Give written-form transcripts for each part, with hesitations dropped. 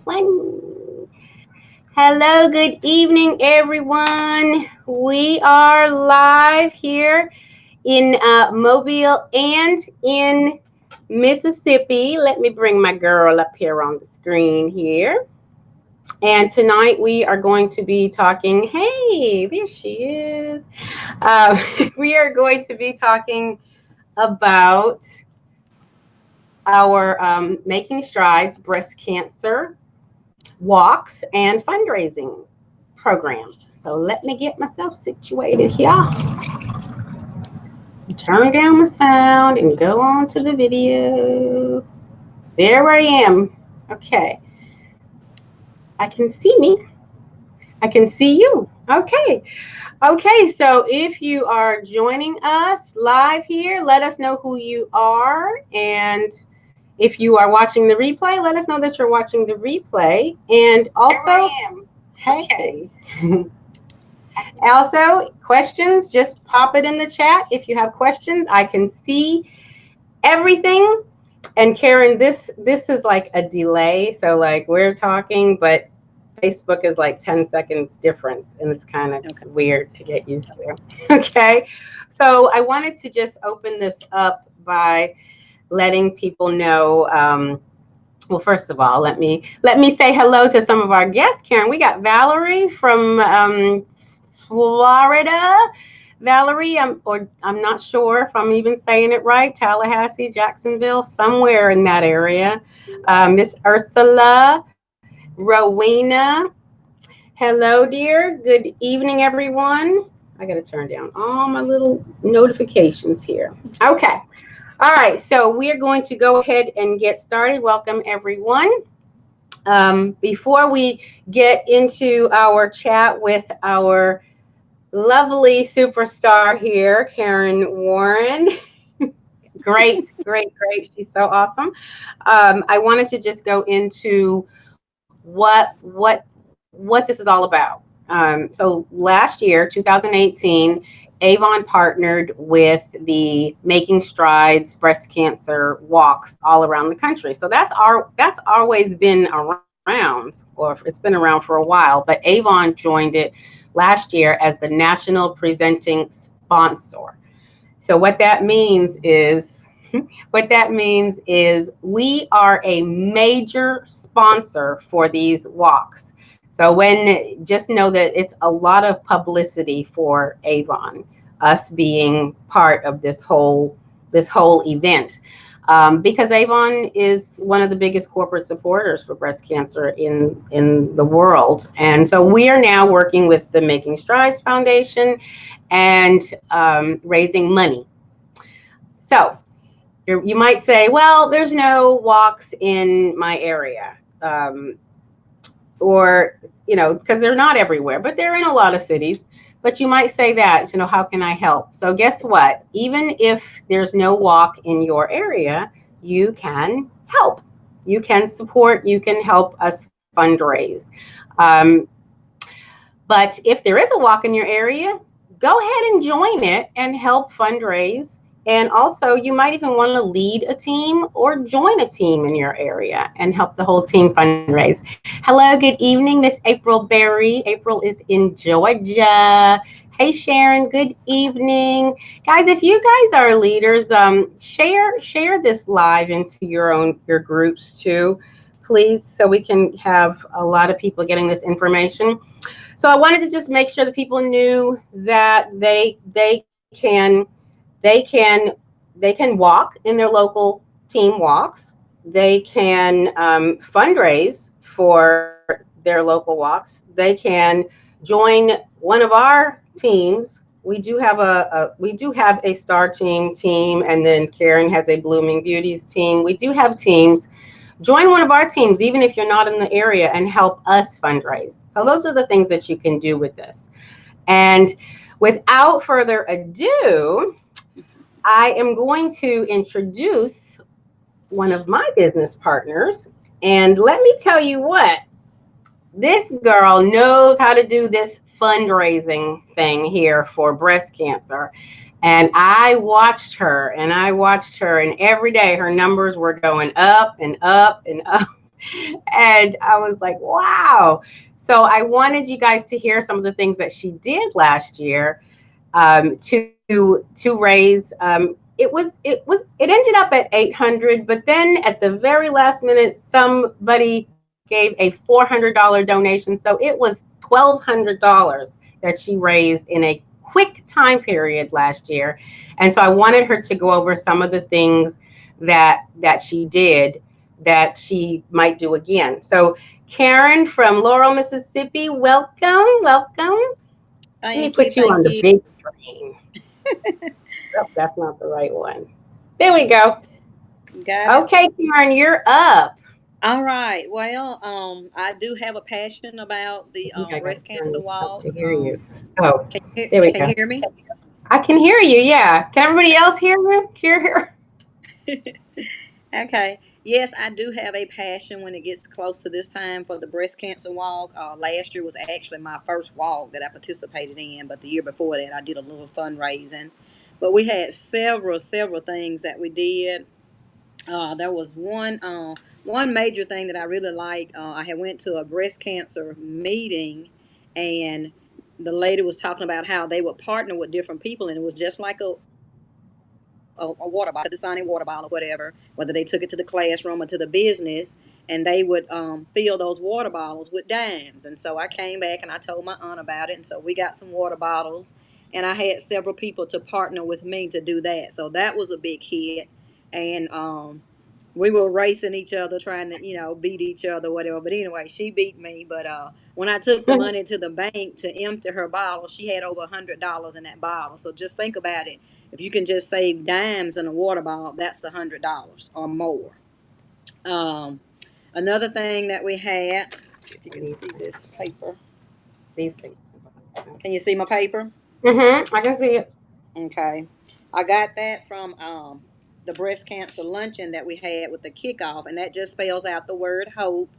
One. Hello, good evening, everyone. We are live here in Mobile and in Mississippi. Let me bring my girl up here on the screen here. And tonight we are going to be talking. Hey, there she is. We are going to be talking about our Making Strides breast cancer walks and fundraising programs. So let me get myself situated here. Turn down my sound and go on to the video. There I am. Okay. I can see me. I can see you. Okay. Okay. So if you are joining us live here, let us know who you are. And if you are watching the replay, let us know that you're watching the replay. And also, hey. Also, questions, just pop it in the chat. If you have questions, I can see everything. And Karen, this is like a delay. So like we're talking, but Facebook is like 10 seconds difference, and it's kind of weird to get used to. Okay. So I wanted to just open this up by letting people know. Well, first of all, let me say hello to some of our guests. Karen, we got Valerie from Florida. Valerie, I'm not sure if I'm even saying it right. Tallahassee, Jacksonville, somewhere in that area. Miss Ursula, Rowena. Hello, dear. Good evening, everyone. I got to turn down all my little notifications here. Okay. All right, so we are going to go ahead and get started. Welcome, everyone. Before we get into our chat with our lovely superstar here, Karen Warren. Great. She's so awesome. I wanted to just go into what this is all about. So last year, 2018, Avon partnered with the Making Strides breast cancer walks all around the country. So that's always been around, or it's been around for a while, but Avon joined it last year as the national presenting sponsor. So what that means is we are a major sponsor for these walks. So just know that it's a lot of publicity for Avon, us being part of this whole event. Because Avon is one of the biggest corporate supporters for breast cancer in the world. And so we are now working with the Making Strides Foundation and raising money. So you might say, well, there's no walks in my area. Or, because they're not everywhere, but they're in a lot of cities. But you might say that, how can I help? So guess what? Even if there's no walk in your area, you can help. You can support. You can help us fundraise. But if there is a walk in your area, go ahead and join it and help fundraise. And also, you might even want to lead a team or join a team in your area and help the whole team fundraise. Hello, good evening, Miss April Berry. April is in Georgia. Hey, Sharon, good evening. Guys, if you guys are leaders, share this live into your groups too, please, so we can have a lot of people getting this information. So I wanted to just make sure that people knew that they can walk in their local team walks. They can fundraise for their local walks. They can join one of our teams. We do have a Star team, and then Karen has a Blooming Beauties team. We do have teams. Join one of our teams, even if you're not in the area, and help us fundraise. So those are the things that you can do with this. And without further ado, I am going to introduce one of my business partners. And let me tell you what, this girl knows how to do this fundraising thing here for breast cancer. And I watched her, and every day her numbers were going up and up and up. And I was like, wow. So I wanted you guys to hear some of the things that she did last year, to raise. It ended up at 800, but then at the very last minute, somebody gave a $400 donation. So it was $1,200 that she raised in a quick time period last year. And so I wanted her to go over some of the things that she did that she might do again. So Karen from Laurel, Mississippi, welcome, welcome. Let me Thank you, put you on thank the you. big screen. Oh, that's not the right one. There we go. Got it. Okay, Karen, you're up. All right. Well, I do have a passion about I the think I got to breast turn cancer this up to walk. hear you. Oh, there we Can go. you hear me? I can hear you. Yeah. Can everybody else hear me? Hear? Okay. Yes, I do have a passion when it gets close to this time for the breast cancer walk. Last year was actually my first walk that I participated in, but the year before that, I did a little fundraising. But we had several things that we did. There was one major thing that I really liked. I had went to a breast cancer meeting, and the lady was talking about how they would partner with different people, and it was just like a water bottle, a designing water bottle or whatever, whether they took it to the classroom or to the business, and they would fill those water bottles with dimes. And so I came back and I told my aunt about it, and so we got some water bottles, and I had several people to partner with me to do that. So that was a big hit, and we were racing each other, trying to, beat each other, whatever. But anyway, she beat me. But when I took the money to the bank to empty her bottle, she had over $100 in that bottle. So just think about it. If you can just save dimes in a water bottle, that's $100 or more. Um, Another thing that we had, let's see if you can These see this paper. things. Can you see my paper? Mm-hmm. I can see it. Okay. I got that from the breast cancer luncheon that we had with the kickoff, and that just spells out the word hope.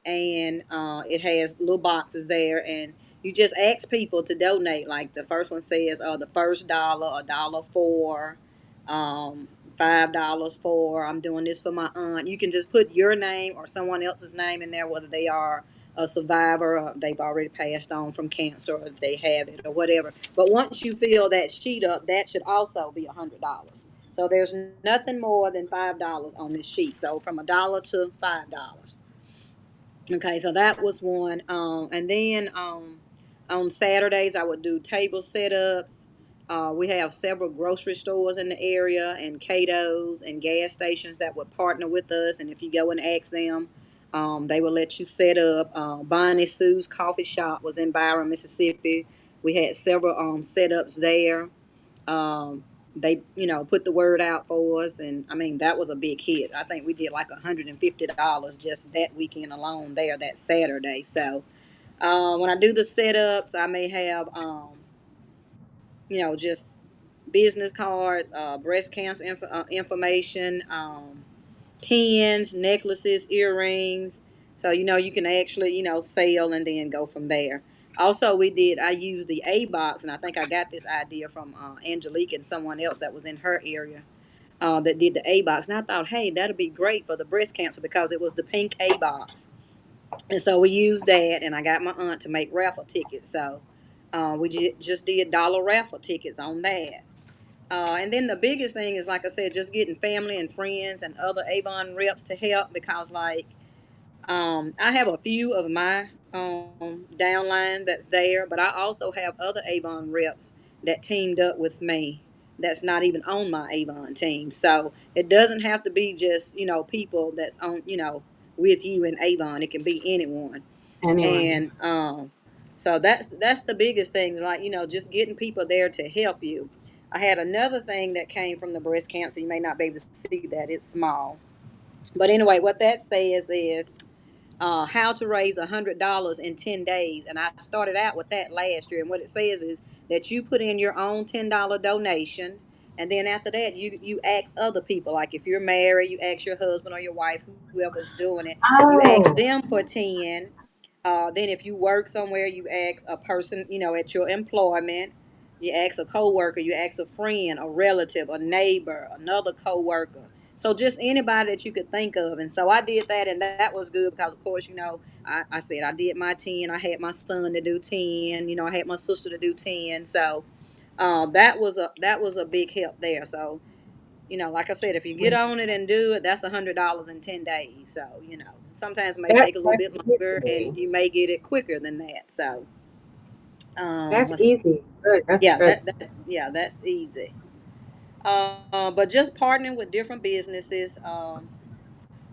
And it has little boxes there, and you just ask people to donate. Like the first one says, the first dollar, $1 for, um, $5 for, I'm doing this for my aunt. You can just put your name or someone else's name in there, whether they are a survivor or they've already passed on from cancer or if they have it or whatever. But once you fill that sheet up, that should also be $100. So there's nothing more than $5 on this sheet. So from $1 to $5. Okay, so that was one. And then on Saturdays, I would do table setups. We have several grocery stores in the area and Cato's and gas stations that would partner with us. And if you go and ask them, they will let you set up. Bonnie Sue's coffee shop was in Byron, Mississippi. We had several setups there. They put the word out for us, and I mean that was a big hit. I think we did like $150 just that weekend alone there that Saturday. So when I do the setups, I may have just business cards, breast cancer information, pins, necklaces, earrings. So you can actually sell and then go from there. Also, I used the A box, and I think I got this idea from Angelique and someone else that was in her area that did the A box. And I thought, hey, that'd be great for the breast cancer because it was the pink A box. And so we used that, and I got my aunt to make raffle tickets. So we just did dollar raffle tickets on that. And then the biggest thing is, like I said, just getting family and friends and other Avon reps to help because, like, I have a few of my downline that's there, but I also have other Avon reps that teamed up with me that's not even on my Avon team. So it doesn't have to be just people that's on with you in Avon. It can be anyone, Anyone. and so that's the biggest thing is like just getting people there to help you. I had another thing that came from the breast cancer. You may not be able to see that; it's small. But anyway, what that says is how to raise $100 in 10 days. And I started out with that last year. And what it says is that you put in your own $10 donation. And then after that, you ask other people. Like if you're married, you ask your husband or your wife, whoever's doing it, you ask Oh, them for 10. Then if you work somewhere, you ask a person, at your employment. You ask a coworker, you ask a friend, a relative, a neighbor, another coworker. So just anybody that you could think of. And so I did that, and that was good because, of course, I said I did my 10. I had my son to do 10. I had my sister to do 10. So that was a big help there. So like I said, if you get on it and do it, that's $100 in 10 days. So sometimes it may take a little That's bit longer, and easy. you may get it quicker than that. So That's let's easy. Good. That's yeah, good. yeah, that's easy. But just partnering with different businesses.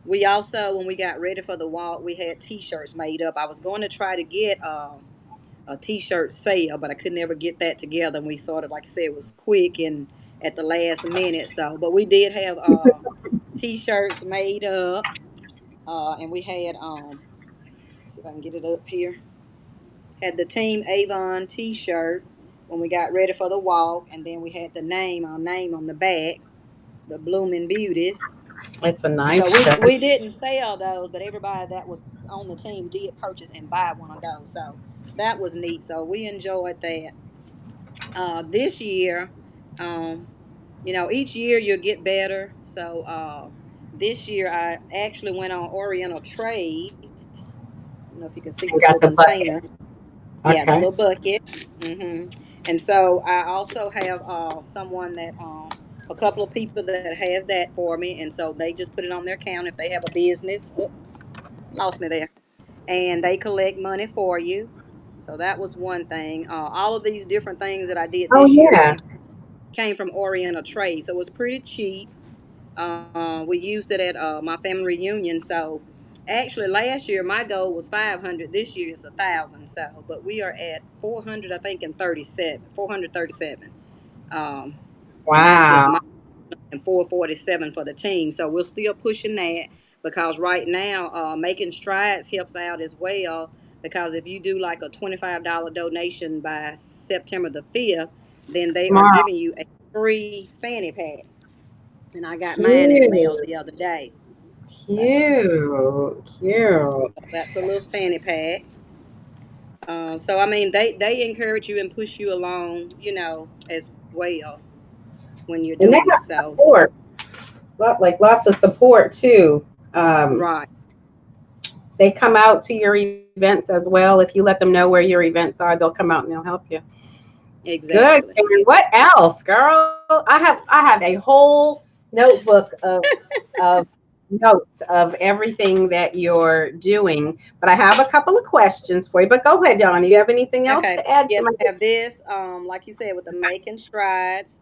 We also, when we got ready for the walk, we had T-shirts made up. I was going to try to get a T-shirt sale, but I could never get that together. And we sort of, like I said, it was quick and at the last minute. So, but we did have T-shirts made up, and we had see if I can get it up here. Had the Team Avon T-shirt when we got ready for the walk, and then we had our name on the back, the Blooming Beauties. It's a nice So we shirt. we didn't sell those, but everybody that was on the team did purchase and buy one of those. So that was neat. So we enjoyed that. This year, um, each year you'll get better. So this year I actually went on Oriental Trade. I don't know if you can see this You little got the container. bucket. Yeah, the Okay. little bucket. And so I also have someone that a couple of people that has that for me, and so they just put it on their account if they have a business. Oops, lost me there. And they collect money for you. So that was one thing. All of these different things that I did Oh this year yeah. came from Oriental Trade, so it was pretty cheap. We used it at my family reunion. So actually, last year my goal was 500. This year it's 1,000. So, but we are at 400, I think, and 37, 437. Um, and that's just my Wow. and 447 for the team. So we're still pushing that because right now, making strides helps out as well. Because if you do like a $25 donation by September the 5th, then they are Tomorrow. giving you a free fanny pack. And I got mine in the mail Cute. the other day. So Cute. Cute. that's a little fanny pack. So I mean, they encourage you and push you along, as well when you're And doing they it. have So support. Like lots of support too. right, They come out to your events as well. If you let them know where your events are, they'll come out and they'll help you. Good, exactly. Karen. What else, girl? I have a whole notebook of notes of everything that you're doing. But I have a couple of questions for you. But go ahead, Dawn. Do you have anything else Okay. to add to Yes, my? I have this. Like you said, with the making strides.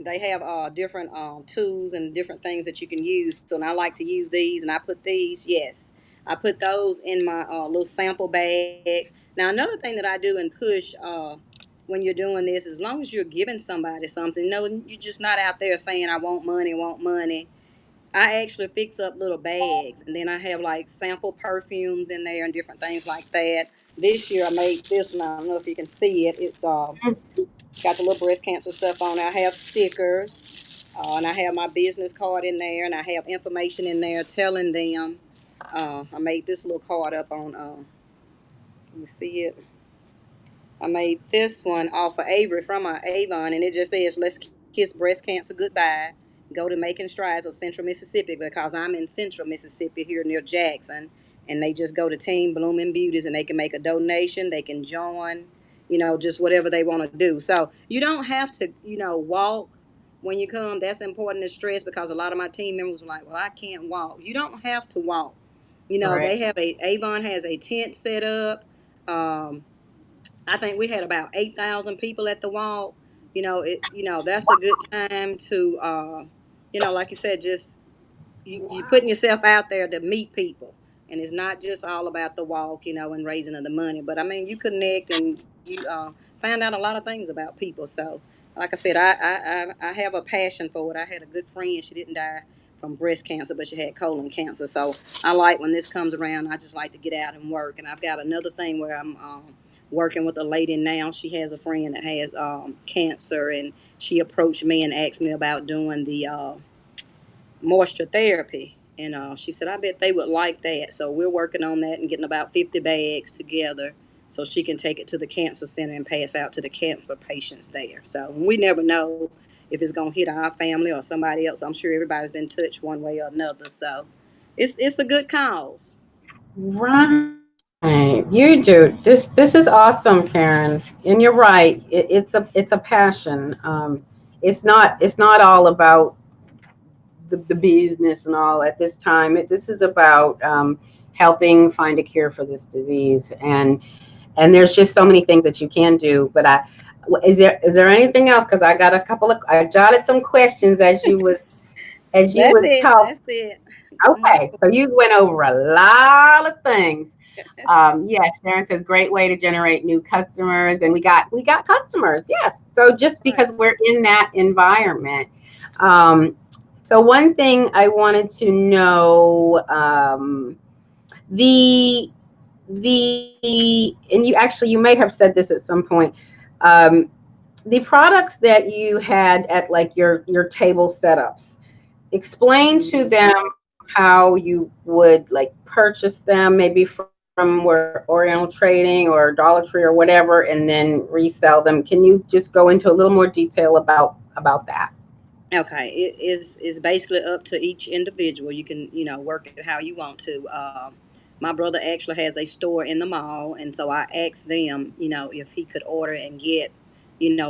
They have different tools and different things that you can use. So and I like to use these, and I put these. Yes, I put those in my little sample bags. Now another thing that I do and push when you're doing this, as long as you're giving somebody something, you're just not out there saying I want money, want money. I actually fix up little bags, and then I have like sample perfumes in there and different things like that. This year I made this one. I don't know if you can see it. It's got the little breast cancer stuff on it. I have stickers, and I have my business card in there, and I have information in there telling them. I made this little card up on. Can you see it? I made this one off of Avery from my Avon, and it just says, "Let's kiss breast cancer goodbye. Go to Making Strides of Central Mississippi," because I'm in Central Mississippi here near Jackson, and they just go to Team Blooming Beauties, and they can make a donation. They can join, just whatever they want to do. So you don't have to, walk when you come. That's important to stress because a lot of my team members were like, "Well, I can't walk." You don't have to walk. Right. They have Avon has a tent set up. Um, I think we had about 8,000 people at the walk. That's a good time to, like you said, just you putting yourself out there to meet people, and it's not just all about the walk, and raising of the money. But I mean, you connect and you find out a lot of things about people. So, like I said, I have a passion for it. I had a good friend; she didn't die from breast cancer, but she had colon cancer. So I like when this comes around. I just like to get out and work. And I've got another thing where I'm working with a lady now. She has a friend that has cancer, and she approached me and asked me about doing the moisture therapy. And she said, I bet they would like that. So we're working on that and getting about 50 bags together so she can take it to the cancer center and pass out to the cancer patients there. So we never know. if it's gonna hit our family or somebody else. I'm sure everybody's been touched one way or another. So it's a good cause. Right. You do. This is awesome, Karen. And you're right. It's a passion. It's not all about the business and all at this time. This is about helping find a cure for this disease. And there's just so many things that you can do. But is there anything else? Because I jotted some questions as you was That's it. talking. That's it. I'm ready Okay, so you went over a lot of things. Yes, Sharon says great way to generate new customers, and we got customers. Yes, so just for it. because we're in that environment. Um, so one thing I wanted to know, the and you may have said this at some point. Um, the products that you had at like your table setups, explain to Mhm. them how you would like purchase them, maybe from where Oriental Trading or Dollar Tree or whatever, and then resell them. Can you just go into a little more detail about that? Okay, it is basically up to each individual. You can work it how you want to. My brother actually has a store in the mall, and so I asked them if he could order and get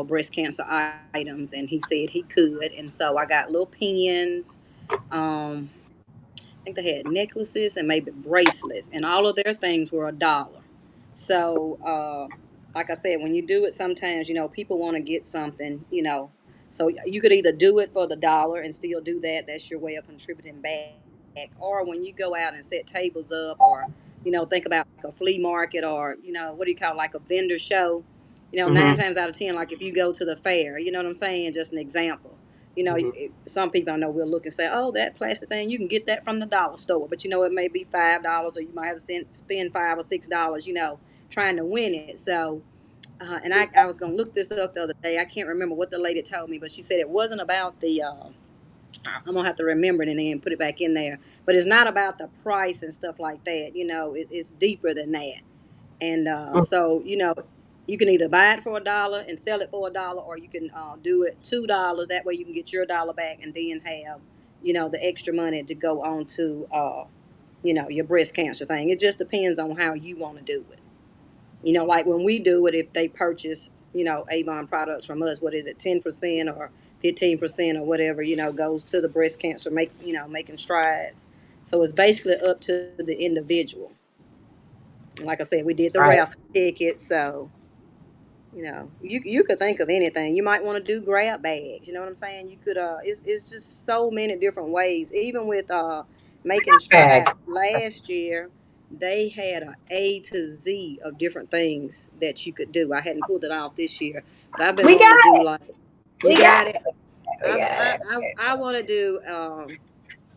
breast cancer items, and he said he could. And so I got little pins. Um, I think they had necklaces and maybe bracelets, and all of their things were $1. So, like I said, when you do it, sometimes people want to get something, so you could either do it for the dollar and still do that. That's your way of contributing back. Or when you go out and set tables up, or think about like a flea market, or what do you call it, like a vendor show. Nine Hmm. times out of ten, like if you go to the fair, you know what I'm saying? Just an example. Hmm. Some people I know will look and say, "Oh, that plastic thing, you can get that from the dollar store," but it may be $5, or you might have to spend $5 or $6, trying to win it. So, and I was gonna look this up the other day. I can't remember what the lady told me, but she said it wasn't about the. I'm gonna have to remember it and then put it back in there. But it's not about the price and stuff like that. It's deeper than that. And so you can either buy it for $1 and sell it for $1, or you can do it $2. That way you can get your dollar back and then have the extra money to go on to your breast cancer thing. It just depends on how you want to do it. Like when we do it, if they purchase Avon products from us, what is it, 10% or 15% or whatever, goes to the breast cancer, making strides. So it's basically up to the individual. Like I said, we did the Right. raffle ticket, so you could think of anything. You might want to do grab bags. You know what I'm saying? You could it's just so many different ways. Even with making Bag. strides last year, they had A to Z of different things that you could do. I hadn't pulled it off this year, but I've been We wanting to got do it. like, you We got got it. it. We got it. I want to do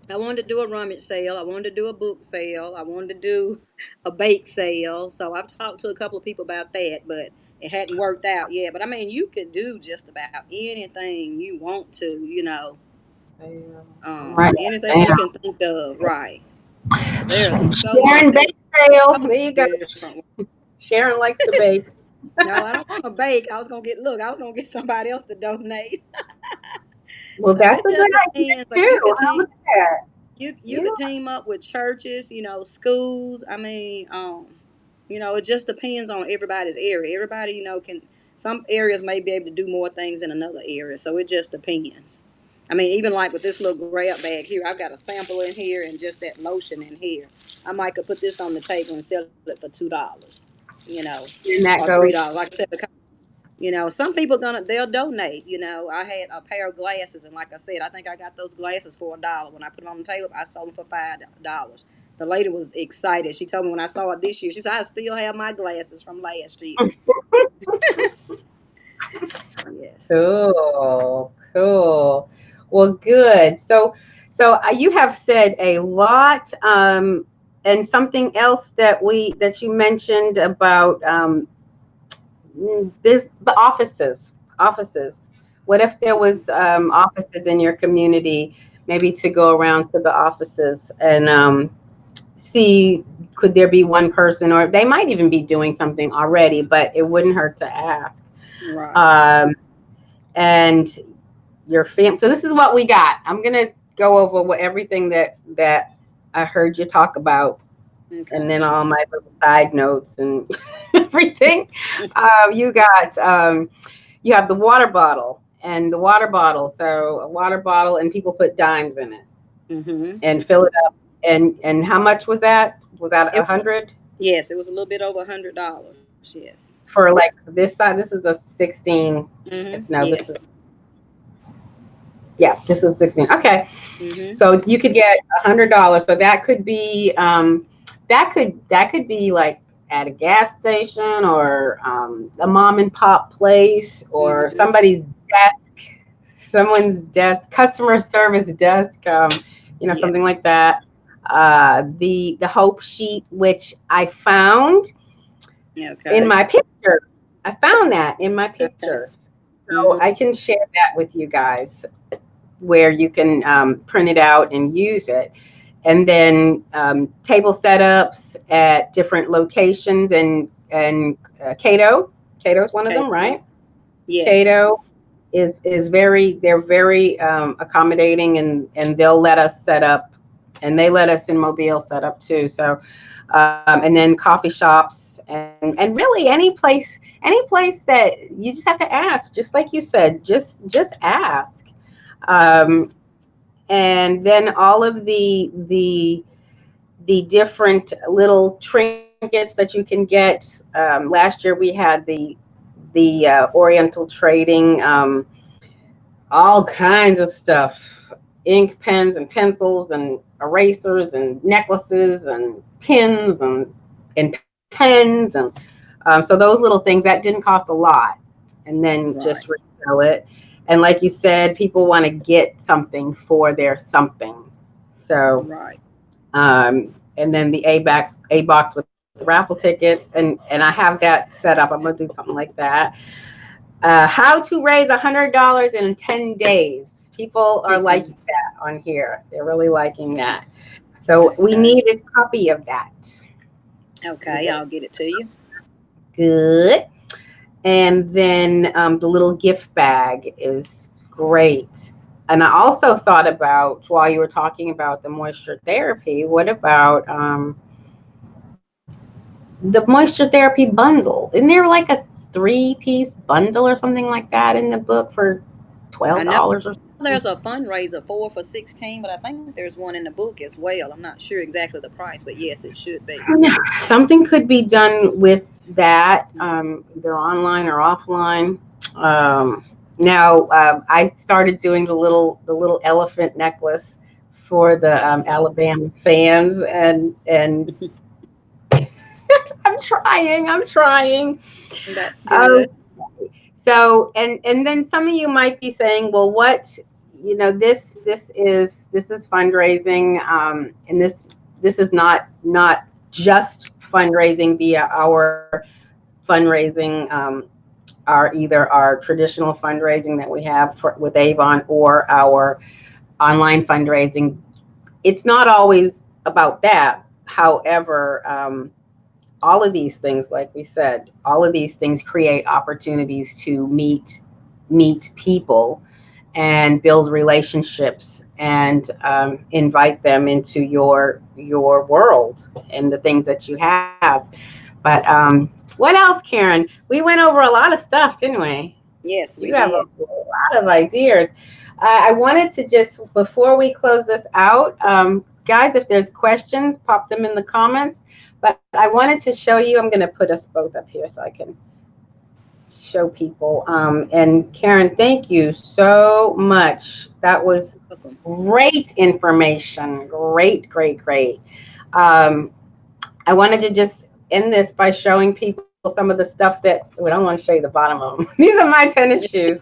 I wanted to do a rummage sale. I wanted to do a book sale. I wanted to do a bake sale. So I've talked to a couple of people about that, but it hadn't worked out yet. But I mean, you could do just about anything you want to, I'm writing anything it you down. can think of, right? So there are Sharon bake so sale. many There you go. different ways. Sharon likes to bake. No, I don't want to bake. I was gonna get somebody else to donate. Well, So that's it a good just idea depends. But too. How about that? you You could team up with churches, schools. I mean, it just depends on everybody's area. Everybody, can some areas may be able to do more things in another area. So it just depends. I mean, even like with this little grab bag here, I've got a sample in here and just that lotion in here. I might could put this on the table and sell it for $2, you know, and or that goes. $3. Like I said, because some people they'll donate. I had a pair of glasses, and like I said, I think I got those glasses for $1. When I put them on the table, I sold them for $5. The lady was excited. She told me when I saw it this year, she said, "I still have my glasses from last year." Yes. Cool, cool. Well, good. So you have said a lot, and something else that you mentioned about this the offices. What if there was offices in your community, maybe to go around to the offices and see could there be one person, or they might even be doing something already, but it wouldn't hurt to ask. Right. Um, and your fam. So this is what we got. I'm gonna go over everything that I heard you talk about, and then Okay. all my little side notes and everything. You got you have the water bottle and the water bottle. So a water bottle, and people put dimes in it Mm-hmm. and fill it up. And how much was that? Was that a It, hundred yes, it was a little bit over $100. Yes. for like this side? This is a 16. Mm-hmm. No, this is Yes. yeah, this is 16. Okay, Mm-hmm. so you could get $100. So that could be that could be like at a gas station, or a mom and pop place, or Mm-hmm. someone's desk, customer service desk, Yeah. something like that. The hope sheet, which I found in Okay. my picture. I found that in my Okay. pictures. So Mm-hmm. I can share that with you guys, where you can print it out and use it. And then table setups at different locations, and Cato is one of Okay. them, right? Yes. Cato is very, they're very accommodating, and they'll let us set up, and they let us in Mobile set up too. So and then coffee shops, and really any place that you just have to ask, just like you said, just ask. Mm-hmm. um, and then all of the different little trinkets that you can get. Last year we had the Oriental Trading, all kinds of stuff, ink pens and pencils and erasers and necklaces and pins and pens, and so those little things that didn't cost a lot, and then just Right. resell it. And like you said, people want to get something for their something. So Right. and then the A box with the raffle tickets, and I have that set up. I'm gonna do something like that. How to raise $100 in 10 days. People are Mm-hmm. liking that on here. They're really liking that. So we Okay. need a copy of that. Okay. I'll get it to you. Good. And then the little gift bag is great. And I also thought about, while you were talking about the moisture therapy, what about the moisture therapy bundle? Isn't there like a three-piece bundle or something like that in the book for I know $12 or something? there's a fundraiser 4 for 16, but I think there's one in the book as well. I'm not sure exactly the price, but yes, it should be. Something could be done with that, either online or offline. Now, I started doing the little elephant necklace for the I saw. Alabama fans, and I'm trying. That's Um, good. so, and then some of you might be saying, well, what, this is fundraising, and this is not just fundraising via our fundraising, either our traditional fundraising that we have with Avon, or our online fundraising. It's not always about that. However, all of these things, like we said, all of these things create opportunities to meet people and build relationships, and invite them into your world and the things that you have. But what else, Karen? We went over a lot of stuff, didn't we? Yes, we You have did. a lot of ideas. I wanted to just, before we close this out, guys, if there's questions, pop them in the comments. But I wanted to show you, I'm going to put us both up here so I can show people. And Karen, thank you so much. That You're was welcome. great information. Great, great, great. Um, I wanted to just end this by showing people some of the stuff that, well, I don't want to show you the bottom of them. These are my tennis shoes.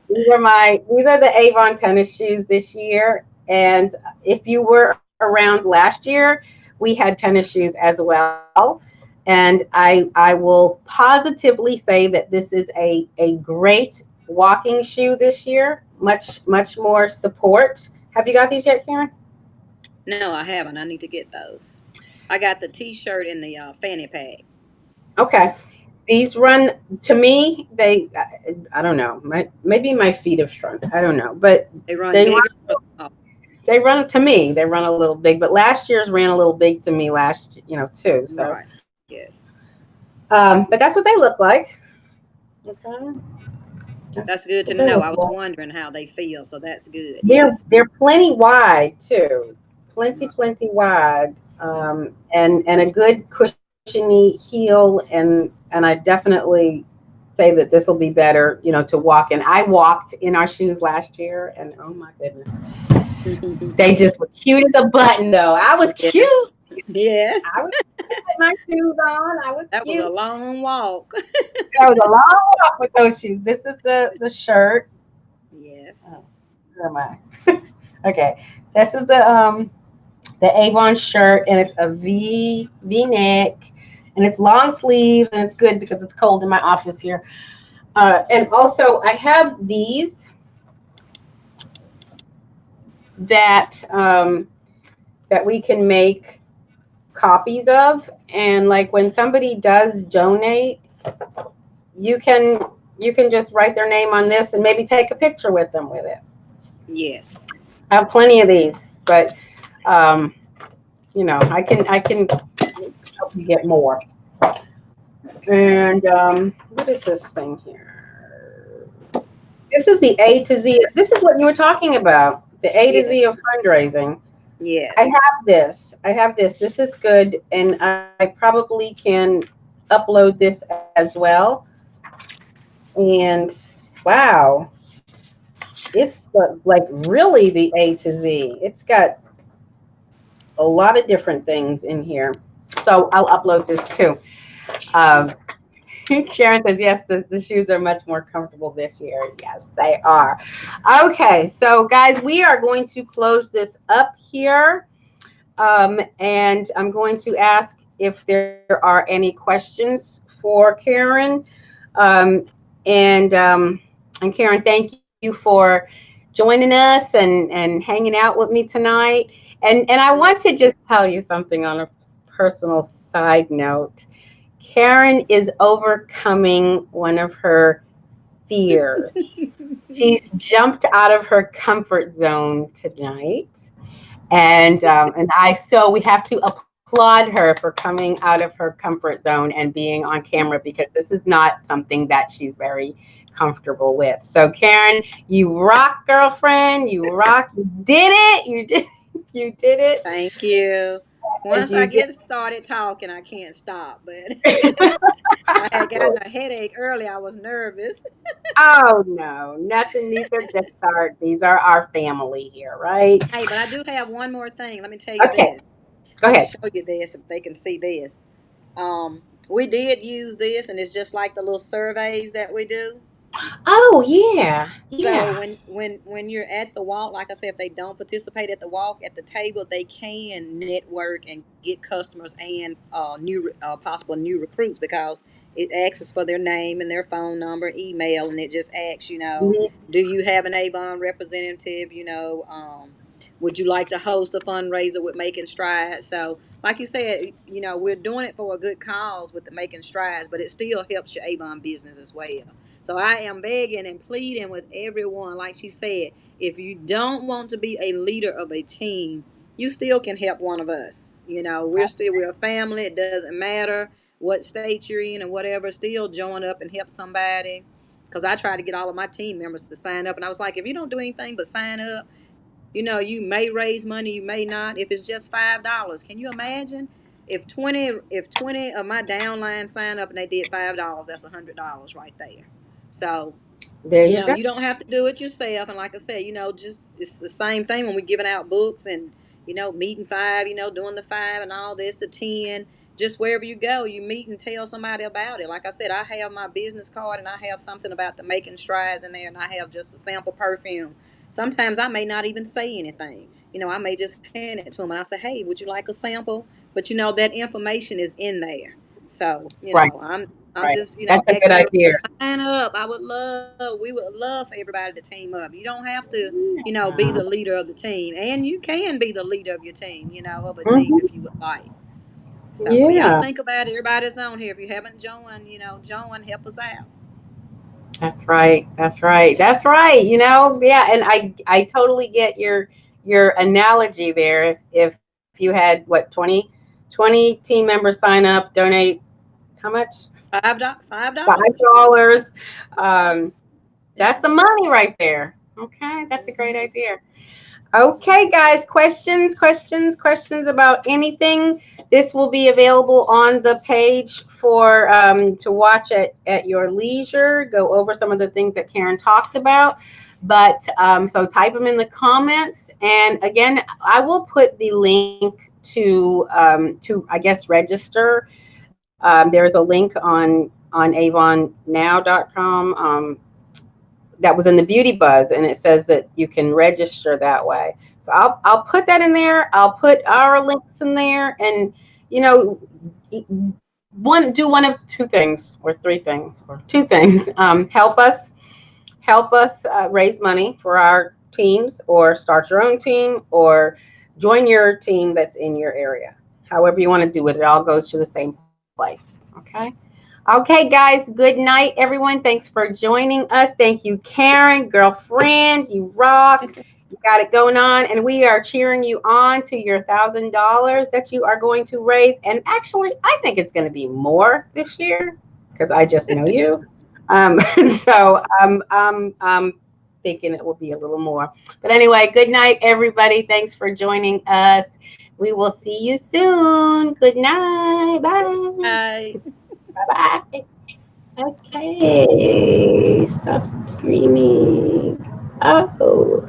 These are the Avon tennis shoes this year. And if you were around last year, we had tennis shoes as well. And I will positively say that this is a great walking shoe this year. Much more support. Have you got these yet, Karen? No, I haven't. I need to get those. I got the T-shirt and the fanny pack. Okay. These run to me. I don't know. Maybe my feet have shrunk. I don't know, but They run they bigger or small? they run to me. They run a little big, but last year's ran a little big to me last, too. So, Right. Yes. but that's what they look like. Okay, that's That's good to what they know. look I was like. wondering how they feel, so that's good. They're Yes. they're plenty wide too, plenty Right. plenty wide, Mhm. and a good cushiony heel, and I definitely say that this will be better, to walk in. I walked in our shoes last year, and oh my goodness, they just were cute as a button though. I was cute. Yes. Yes. I was cute with my shoes on. I was That was a cute. long walk. That was a long walk with those shoes. This is the shirt. Yes. Oh, where am I? Okay, this is the Avon shirt, and it's a V neck, and it's long sleeves, and it's good because it's cold in my office here. And also, I have these that that we can make copies of, and like when somebody does donate, you can you can just write their name on this and maybe take a picture with them with it. Yes. I have plenty of these, but um, I can help you get more. And what is this thing here? This is the A to Z. This is what you were talking about. The A to Yes. Z of fundraising. I Yes. have this. I have this. This is good, and I probably can upload this as well. And wow, it's like really the A to Z. It's got a lot of different things in here. So I'll upload this too. Um, Sharon says, yes, the shoes are much more comfortable this year. Yes, they are. Okay, so guys, we are going to close this up here. And I'm going to ask if there are any questions for Karen. Um, and Karen, thank you for joining us and hanging out with me tonight. And I want to just tell you something on a personal side note. Karen is overcoming one of her fears. She's jumped out of her comfort zone tonight, and I so we have to applaud her for coming out of her comfort zone and being on camera because this is not something that she's very comfortable with. So Karen, you rock, girlfriend. You rock. You did it. You did. You did it. Thank you. And Once I you did. get started talking, I can't stop. But I had gotten a headache early. I was nervous. Oh no, nothing. These are just these are our family here, right? Hey, but I do have one more thing. Let me tell you Okay, this. go Let me ahead. show you this if they can see this. We did use this, and it's just like the little surveys that we do. Oh yeah, So yeah. when you're at the walk, like I said, if they don't participate at the walk at the table, they can network and get customers and possible new recruits because it asks for their name and their phone number, email, and it just asks, Mhm. do you have an Avon representative? Would you like to host a fundraiser with Making Strides? So, like you said, we're doing it for a good cause with the Making Strides, but it still helps your Avon business as well. So I am begging and pleading with everyone, like she said, if you don't want to be a leader of a team, you still can help one of us. We're a family. It doesn't matter what state you're in and whatever. Still join up and help somebody. Because I tried to get all of my team members to sign up, and I was like, if you don't do anything but sign up, you may raise money, you may not. If it's just $5, can you imagine? If 20 of my downline sign up and they did $5, that's $100 right there. So There you go. you don't have to do it yourself. And like I said, just it's the same thing when we're giving out books and meeting five, doing the five and all this, the 10. Just wherever you go, you meet and tell somebody about it. Like I said, I have my business card and I have something about the Making Strides in there, and I have just a sample perfume. Sometimes I may not even say anything. I may just hand it to them and I say, "Hey, would you like a sample?" But that information is in there. So Right, I'm right. just That's a good asking everybody idea. to sign up. We would love for everybody to team up. You don't have to be the Yeah. leader of the team, and you can be the leader of your team, of a team Mhm. if you would like. So, but y'all Yeah. think about it. Everybody's on here. If you haven't joined, join, help us out. That's right. That's right. That's right. Yeah, and I totally get your analogy there. If you had what 20 team members sign up, donate how much? $5. $5. Yes. Um, Yeah. that's the money right there. Okay, that's a great Hmm. idea. Hmm. Okay, guys, questions about anything. This will be available on the page for to watch at your leisure. Go over some of the things that Karen talked about. But so type them in the comments. And again, I will put the link to I guess register. There's a link on avonnow.com. That was in the Beauty Buzz, and it says that you can register that way. So I'll put that in there. I'll put our links in there, and you know, one of two things or three things or two things. Help us raise money for our teams, or start your own team, or join your team that's in your area. However you want to do it, it all goes to the same place. Okay. Okay, guys, good night, everyone. Thanks for joining us. Thank you, Karen, girlfriend. You rock. You got it going on. And we are cheering you on to your $1,000 that you are going to raise. And actually, I think it's going to be more this year because I just know you. Um, so I'm thinking it will be a little more. But anyway, good night, everybody. Thanks for joining us. We will see you soon. Good night. Bye. Bye. Bye bye. Okay. Stop screaming. Oh.